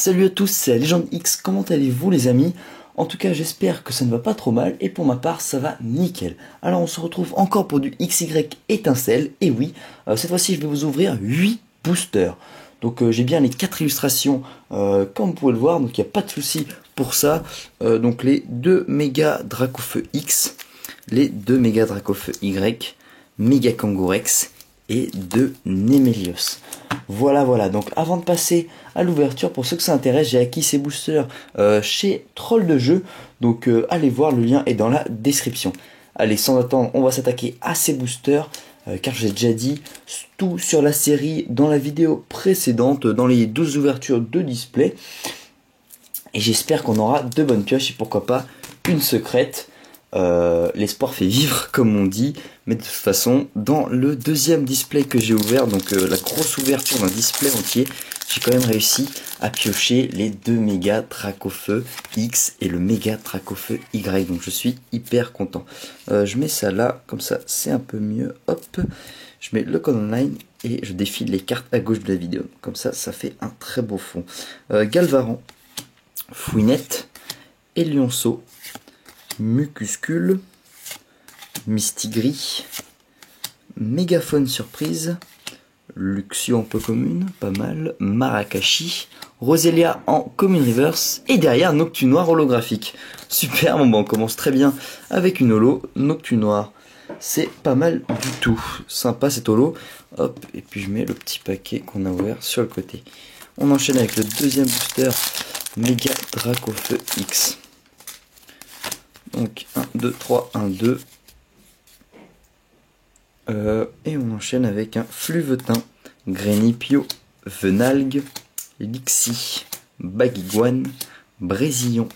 Salut à tous, c'est la Légende X, comment allez-vous les amis? En tout cas j'espère que ça ne va pas trop mal et pour ma part ça va nickel. Alors on se retrouve encore pour du XY étincelle et oui, cette fois-ci je vais vous ouvrir 8 boosters. Donc j'ai bien les 4 illustrations comme vous pouvez le voir, donc il n'y a pas de souci pour ça. Donc les 2 méga Dracofeu X, les 2 méga Dracofeu Y, méga Kangourex et 2 Nemelios. Voilà, donc avant de passer à l'ouverture, pour ceux que ça intéresse, j'ai acquis ces boosters chez Troll de Jeu, donc allez voir, le lien est dans la description. Allez, sans attendre, on va s'attaquer à ces boosters, car j'ai déjà dit tout sur la série dans la vidéo précédente, dans les 12 ouvertures de display. Et j'espère qu'on aura de bonnes pioches et pourquoi pas une secrète. L'espoir fait vivre comme on dit, mais de toute façon dans le deuxième display que j'ai ouvert, donc la grosse ouverture d'un display entier, j'ai quand même réussi à piocher les 2 méga Dracofeu X et le méga Dracofeu Y, donc je suis hyper content. Je mets ça là, comme ça c'est un peu mieux, hop, je mets le code online et je défile les cartes à gauche de la vidéo, comme ça ça fait un très beau fond. Galvaran, Fouinette, Elionceau, Mucuscule, Mistigris, Mégaphone surprise, Luxio en peu commune, pas mal, Marakashi, Roselia en commune reverse, et derrière Noctunoir holographique. Super, bon bah on commence très bien avec une holo, Noctunoir. C'est pas mal du tout, sympa cette holo, hop, et puis je mets le petit paquet qu'on a ouvert sur le côté. On enchaîne avec le deuxième booster, Méga Dracofeu X. Donc 1, 2, 3, 1, 2. Et on enchaîne avec un Fluvetin, Grenipio, Venalgue, Lixi, Baguiguane, Brésillon,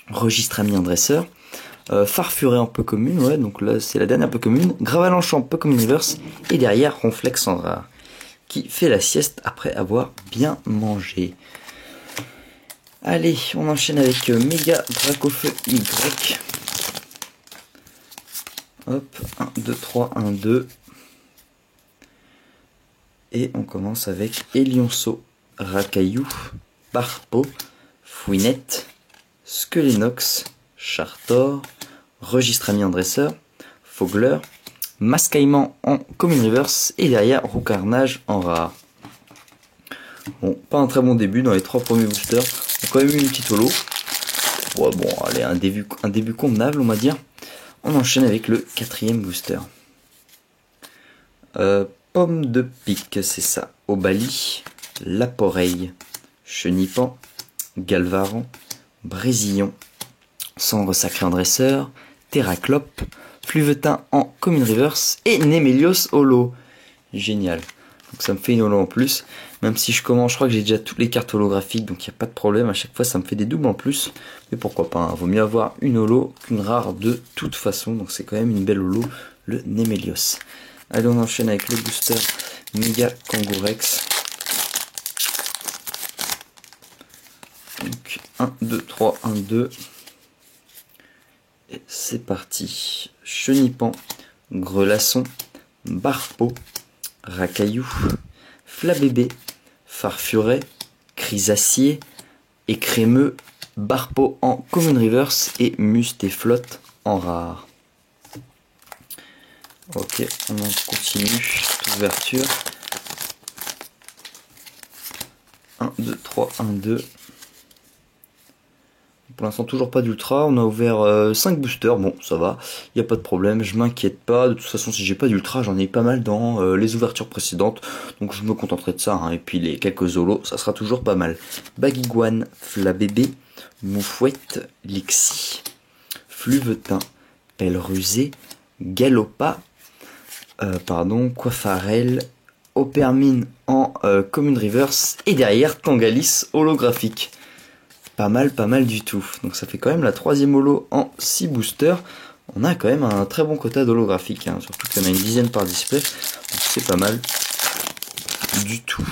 Registre ami en dresseur, Farfuret en peu commune, ouais, donc là c'est la dernière peu commune, Gravalanche en peu commune reverse, et derrière Ronflex en rare, qui fait la sieste après avoir bien mangé. Allez, on enchaîne avec Méga Dracofeu Y. Hop, 1, 2, 3, 1, 2. Et on commence avec Elionceau, Racaillou, Barpo, Fouinette, Skelenox, Chartor, Registre ami en dresseur, Fogler, Mascaillement en commune reverse et derrière Roucarnage en rare. Bon, pas un très bon début dans les 3 premiers boosters. On a quand même eu une petite holo. Ouais, bon, allez, un début convenable, on va dire. On enchaîne avec le 4e booster. Pomme de pique, c'est ça. Obali, Laporeille, Chenipan, Galvaran, Brésillon, Cendre sacrée en dresseur, Terraclope, Fluvetin en commune reverse et Nemelios holo. Génial. Donc ça me fait une holo en plus. Même si je crois que j'ai déjà toutes les cartes holographiques, donc il n'y a pas de problème. À chaque fois ça me fait des doubles en plus. Mais pourquoi pas, hein. Vaut mieux avoir une holo qu'une rare de toute façon. Donc c'est quand même une belle holo, le Nemelios. Allez, on enchaîne avec le booster Méga Kangourex. Donc 1, 2, 3, 1, 2. Et c'est parti. Chenipan, Grelasson, Barpo, Racaillou, Flabébé, Farfuret, Crisacier, Écrémeux, Barpo en commune reverse et Mustéflotte en rare. Ok, on en continue. Ouverture. 1, 2, 3, 1, 2. Pour l'instant toujours pas d'ultra, on a ouvert 5 boosters, bon ça va, il n'y a pas de problème, je m'inquiète pas, de toute façon si j'ai pas d'ultra j'en ai pas mal dans les ouvertures précédentes, donc je me contenterai de ça, hein. Et puis les quelques holos, ça sera toujours pas mal. Baguiguane, Flabébé, Moufouette, Lixi, Fluvetin, Pelle Rusée, Galopa, Coiffarel, Opermine en commune reverse, et derrière Tangalis holographique. Pas mal du tout. Donc ça fait quand même la 3e holo en 6 boosters. On a quand même un très bon quota d'holographique, hein. Surtout qu'il y en a une dizaine par display. Donc c'est pas mal du tout.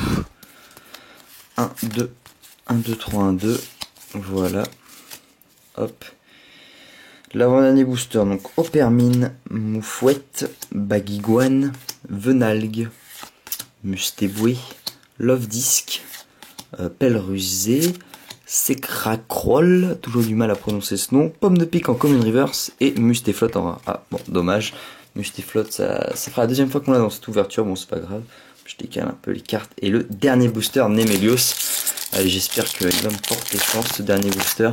1, 2, 1, 2, 3, 1, 2. Voilà. Hop. L'avant-dernier booster, donc Opermine, Moufouette, Baguiguane, Venalgue, Mustéboué, Love Disc, Pelle rusée, Secracroll, toujours du mal à prononcer ce nom, Pomme de pique en Common Reverse et Mustéflotte en rare. Ah bon, dommage, Mustéflotte ça fera la deuxième fois qu'on l'a dans cette ouverture, bon c'est pas grave. Je décale un peu les cartes. Et le dernier booster, Nemelios. Allez, j'espère qu'il va me porter chance, ce dernier booster.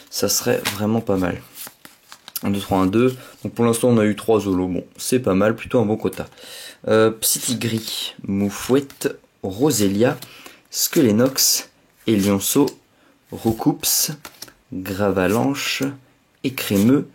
Ça serait vraiment pas mal. 1, 2, 3, 1, 2. Donc pour l'instant, on a eu 3 Zolos. Bon, c'est pas mal, plutôt un bon quota. Psytigris, Moufouette, Roselia, Skelenox, Elionceau, Roucoups, Gravalanche, Écrémeux,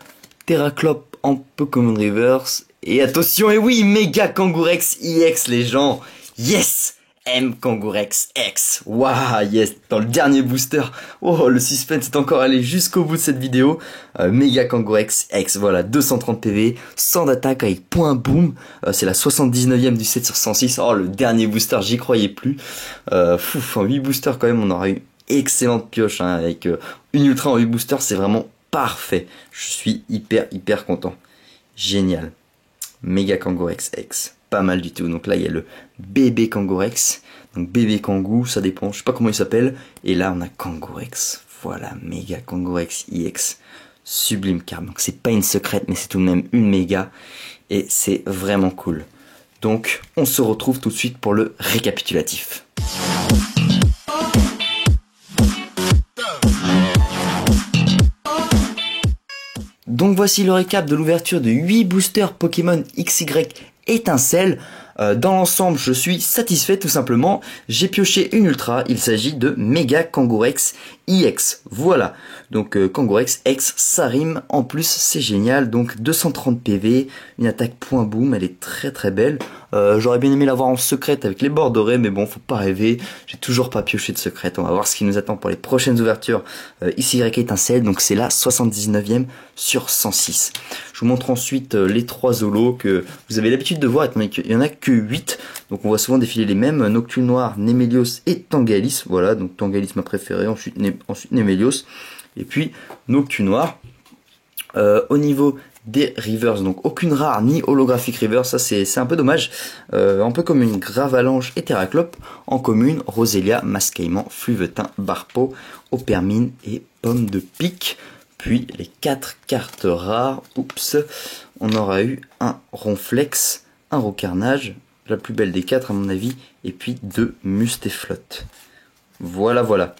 Terraclope en Pokémon Reverse. Et attention, et oui, Méga Kangourex EX, les gens. Yes! M Kangourex X. Waouh, yes, dans le dernier booster. Oh, le suspense est encore allé jusqu'au bout de cette vidéo. Méga Kangourex X, voilà, 230 PV, 100 d'attaque avec point boom. C'est la 79e du 7 sur 106. Oh, le dernier booster, j'y croyais plus. En 8 boosters quand même, on aura eu excellente pioche, hein, avec une ultra en 8 boosters, c'est vraiment parfait. Je suis hyper content. Génial. Méga Kangourex X. Pas mal du tout. Donc là, il y a le bébé Kangourex. Donc bébé Kangou, ça dépend. Je sais pas comment il s'appelle. Et là, on a Kangourex. Voilà, méga Kangourex EX. Sublime carte. Donc c'est pas une secrète, mais c'est tout de même une méga. Et c'est vraiment cool. Donc, on se retrouve tout de suite pour le récapitulatif. Donc voici le récap de l'ouverture de 8 boosters Pokémon XY Étincelle. Dans l'ensemble, je suis satisfait tout simplement. J'ai pioché une ultra, il s'agit de Méga Kangourex EX. Voilà, donc Kangourex X, ça rime. En plus, c'est génial. Donc 230 PV, une attaque point boom, elle est très belle. J'aurais bien aimé l'avoir en secrète avec les bords dorés, mais bon, faut pas rêver. J'ai toujours pas pioché de secrète. On va voir ce qui nous attend pour les prochaines ouvertures. XY Étincelle, donc c'est la 79e sur 106. Je vous montre ensuite les 3 Zolos que vous avez l'habitude de voir, étant donné qu'il y en a que 8. Donc on voit souvent défiler les mêmes, Noctule Noir, Nemelios et Tangalis. Voilà, donc Tangalis ma préférée, ensuite Nemelios. Et puis Noctule Noir. Au niveau des Rivers, donc aucune rare ni holographique River, ça c'est un peu dommage. Un peu comme une Gravalanche et Terraclope. En commune, Roselia, Mascaïman, Fluvetin, Barpeau, Opermine et Pomme de pique. Puis les 4 cartes rares, oups, on aura eu un Ronflex, un Rocarnage, la plus belle des 4 à mon avis, et puis 2 Mustéflotte. Voilà.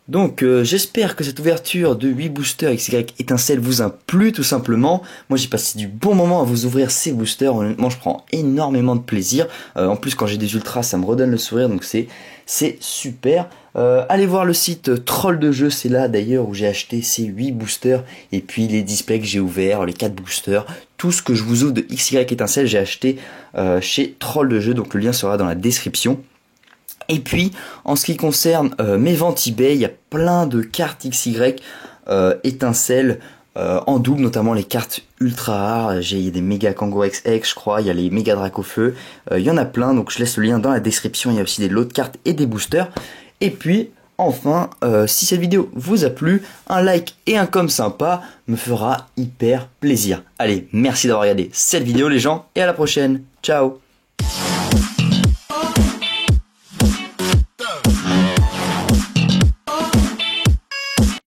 Donc j'espère que cette ouverture de 8 boosters XY Étincelle vous a plu tout simplement. Moi j'ai passé du bon moment à vous ouvrir ces boosters, honnêtement je prends énormément de plaisir. En plus quand j'ai des ultras ça me redonne le sourire, donc c'est super. Allez voir le site Troll de Jeu, c'est là d'ailleurs où j'ai acheté ces 8 boosters et puis les displays que j'ai ouverts, les 4 boosters. Tout ce que je vous ouvre de XY Étincelle j'ai acheté chez Troll de Jeu, donc le lien sera dans la description. Et puis, en ce qui concerne mes ventes eBay, il y a plein de cartes XY étincelles en double, notamment les cartes ultra rares. Il y a des méga Kangourex X, je crois, il y a les méga Dracofeu. Il y en a plein, donc je laisse le lien dans la description. Il y a aussi des lots de cartes et des boosters. Et puis, enfin, si cette vidéo vous a plu, un like et un com sympa me fera hyper plaisir. Allez, merci d'avoir regardé cette vidéo les gens, et à la prochaine. Ciao!